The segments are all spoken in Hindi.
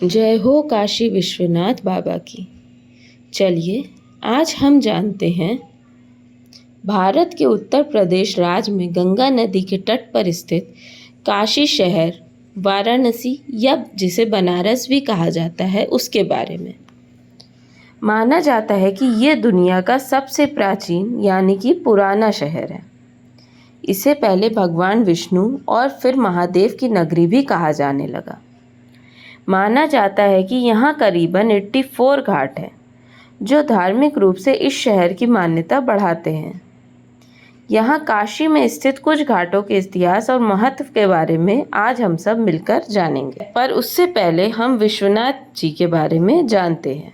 जय हो काशी विश्वनाथ बाबा की। चलिए आज हम जानते हैं भारत के उत्तर प्रदेश राज्य में गंगा नदी के तट पर स्थित काशी शहर वाराणसी या जिसे बनारस भी कहा जाता है उसके बारे में। माना जाता है कि ये दुनिया का सबसे प्राचीन यानी कि पुराना शहर है। इसे पहले भगवान विष्णु और फिर महादेव की नगरी भी कहा जाने लगा। माना जाता है कि यहाँ करीबन 84 घाट हैं जो धार्मिक रूप से इस शहर की मान्यता बढ़ाते हैं। यहाँ काशी में स्थित कुछ घाटों के इतिहास और महत्व के बारे में आज हम सब मिलकर जानेंगे, पर उससे पहले हम विश्वनाथ जी के बारे में जानते हैं।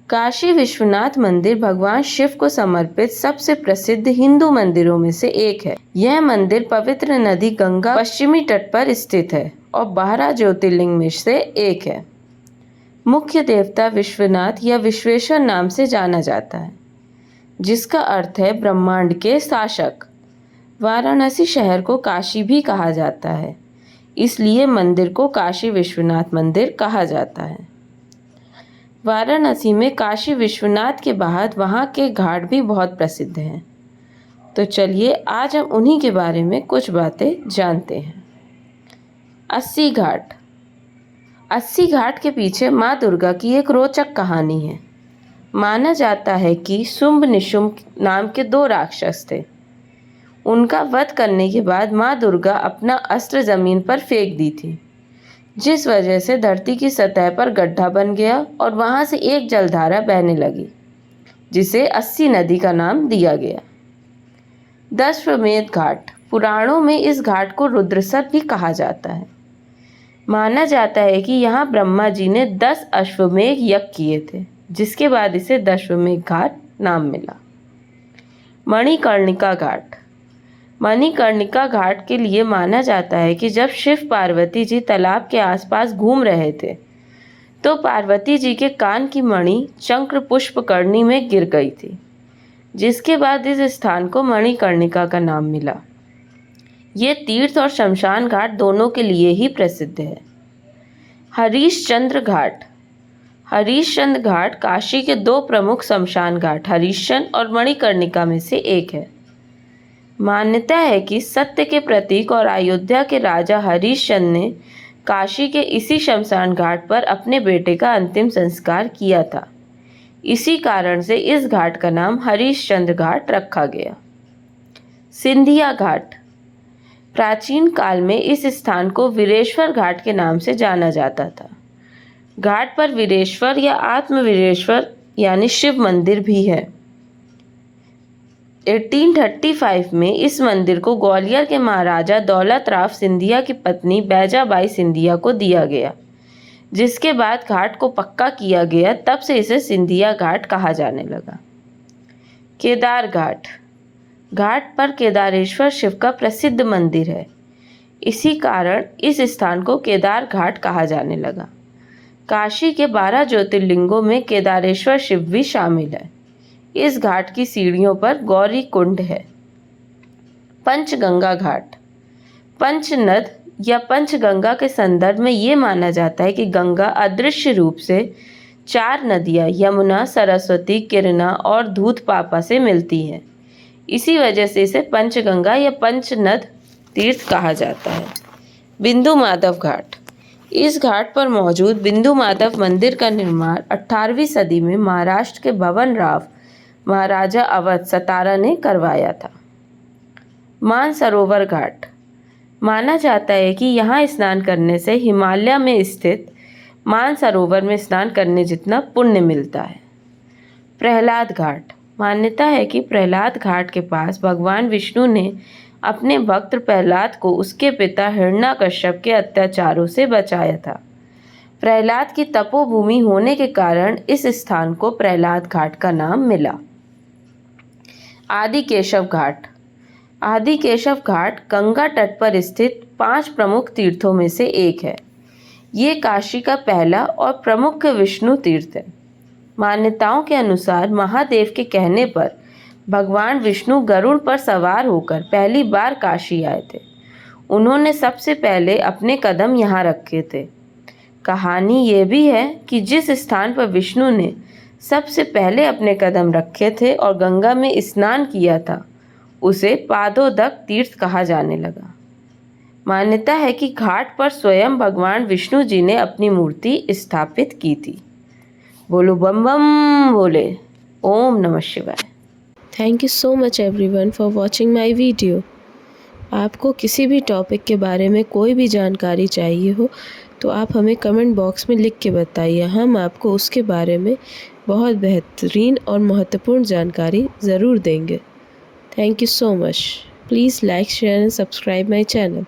काशी विश्वनाथ मंदिर भगवान शिव को समर्पित सबसे प्रसिद्ध हिंदू मंदिरों में से एक है। यह मंदिर पवित्र नदी गंगा पश्चिमी तट पर स्थित है और 12 ज्योतिर्लिंग में से एक है। मुख्य देवता विश्वनाथ या विश्वेश्वर नाम से जाना जाता है, जिसका अर्थ है ब्रह्मांड के शासक। वाराणसी शहर को काशी भी कहा जाता है, इसलिए मंदिर को काशी विश्वनाथ मंदिर कहा जाता है। वाराणसी में काशी विश्वनाथ के बाद वहाँ के घाट भी बहुत प्रसिद्ध हैं। तो चलिए आज हम उन्हीं के बारे में कुछ बातें जानते हैं। 80 घाट। 80 घाट के पीछे माँ दुर्गा की एक रोचक कहानी है। माना जाता है कि शुंभ निशुंभ नाम के 2 राक्षस थे। उनका वध करने के बाद माँ दुर्गा अपना अस्त्र जमीन पर फेंक दी थी, जिस वजह से धरती की सतह पर गड्ढा बन गया और वहां से एक जलधारा बहने लगी, जिसे 80 नदी का नाम दिया गया। दशाश्वमेध घाट। पुराणों में इस घाट को रुद्रसर भी कहा जाता है। माना जाता है कि यहाँ ब्रह्मा जी ने 10 अश्वमेध यज्ञ किए थे, जिसके बाद इसे दशाश्वमेध घाट नाम मिला। मणिकर्णिका घाट। मणिकर्णिका घाट के लिए माना जाता है कि जब शिव पार्वती जी तालाब के आसपास घूम रहे थे तो पार्वती जी के कान की मणि चक्र पुष्पकर्णी में गिर गई थी, जिसके बाद इस स्थान को मणिकर्णिका का नाम मिला। ये तीर्थ और शमशान घाट दोनों के लिए ही प्रसिद्ध है। हरिश्चंद्र घाट। हरिश्चंद्र घाट काशी के 2 प्रमुख शमशान घाट हरिश्चंद्र और मणिकर्णिका में से एक है। मान्यता है कि सत्य के प्रतीक और अयोध्या के राजा हरिश्चंद्र ने काशी के इसी शमशान घाट पर अपने बेटे का अंतिम संस्कार किया था। इसी कारण से इस घाट का नाम हरिश्चंद्र घाट रखा गया। सिंधिया घाट। प्राचीन काल में इस स्थान को वीरेश्वर घाट के नाम से जाना जाता था। घाट पर वीरेश्वर या आत्मवीरेश्वर यानी शिव मंदिर भी है। 1835 में इस मंदिर को ग्वालियर के महाराजा दौलत राव सिंधिया की पत्नी बैजाबाई सिंधिया को दिया गया, जिसके बाद घाट को पक्का किया गया। तब से इसे सिंधिया घाट कहा जाने लगा। केदार घाट। घाट पर केदारेश्वर शिव का प्रसिद्ध मंदिर है, इसी कारण इस स्थान को केदार घाट कहा जाने लगा। काशी के 12 ज्योतिर्लिंगों में केदारेश्वर शिव भी शामिल है। इस घाट की सीढ़ियों पर गौरी कुंड है। पंचगंगा घाट। पंचनद या पंचगंगा के संदर्भ में ये माना जाता है कि गंगा अदृश्य रूप से 4 नदियाँ यमुना, सरस्वती, किरना और धूतपापा से मिलती हैं। इसी वजह से इसे पंचगंगा या पंचनद तीर्थ कहा जाता है। बिंदु माधव घाट। इस घाट पर मौजूद बिंदु माधव मंदिर का निर्माण 18वीं सदी में महाराष्ट्र के भवन राव महाराजा अवध सतारा ने करवाया था। मानसरोवर घाट। माना जाता है कि यहाँ स्नान करने से हिमालय में स्थित मानसरोवर में स्नान करने जितना पुण्य मिलता है। प्रहलाद घाट। मान्यता है कि प्रहलाद घाट के पास भगवान विष्णु ने अपने भक्त प्रहलाद को उसके पिता हिरण्यकश्यप के अत्याचारों से बचाया था। प्रहलाद की तपोभूमि होने के कारण इस स्थान को प्रहलाद घाट का नाम मिला। आदिकेशव घाट। आदिकेशव घाट गंगा तट पर स्थित 5 प्रमुख तीर्थों में से एक है। ये काशी का पहला और प्रमुख विष्णु तीर्थ है। मान्यताओं के अनुसार महादेव के कहने पर भगवान विष्णु गरुड़ पर सवार होकर पहली बार काशी आए थे। उन्होंने सबसे पहले अपने कदम यहाँ रखे थे। कहानी ये भी है कि जिस स्थान पर विष्णु ने सबसे पहले अपने कदम रखे थे और गंगा में स्नान किया था, उसे पादोदक तीर्थ कहा जाने लगा। मान्यता है कि घाट पर स्वयं भगवान विष्णु जी ने अपनी मूर्ति स्थापित की थी। बोलो बम बम बोले। ओम नमः शिवाय। Thank you so much everyone for watching my video. आपको किसी भी टॉपिक के बारे में कोई भी जानकारी चाहिए हो तो आप हमें कमेंट बॉक्स में लिख के बताइए, हम आपको उसके बारे में बहुत बेहतरीन और महत्वपूर्ण जानकारी ज़रूर देंगे। Thank you so much. Please like, share and subscribe my channel.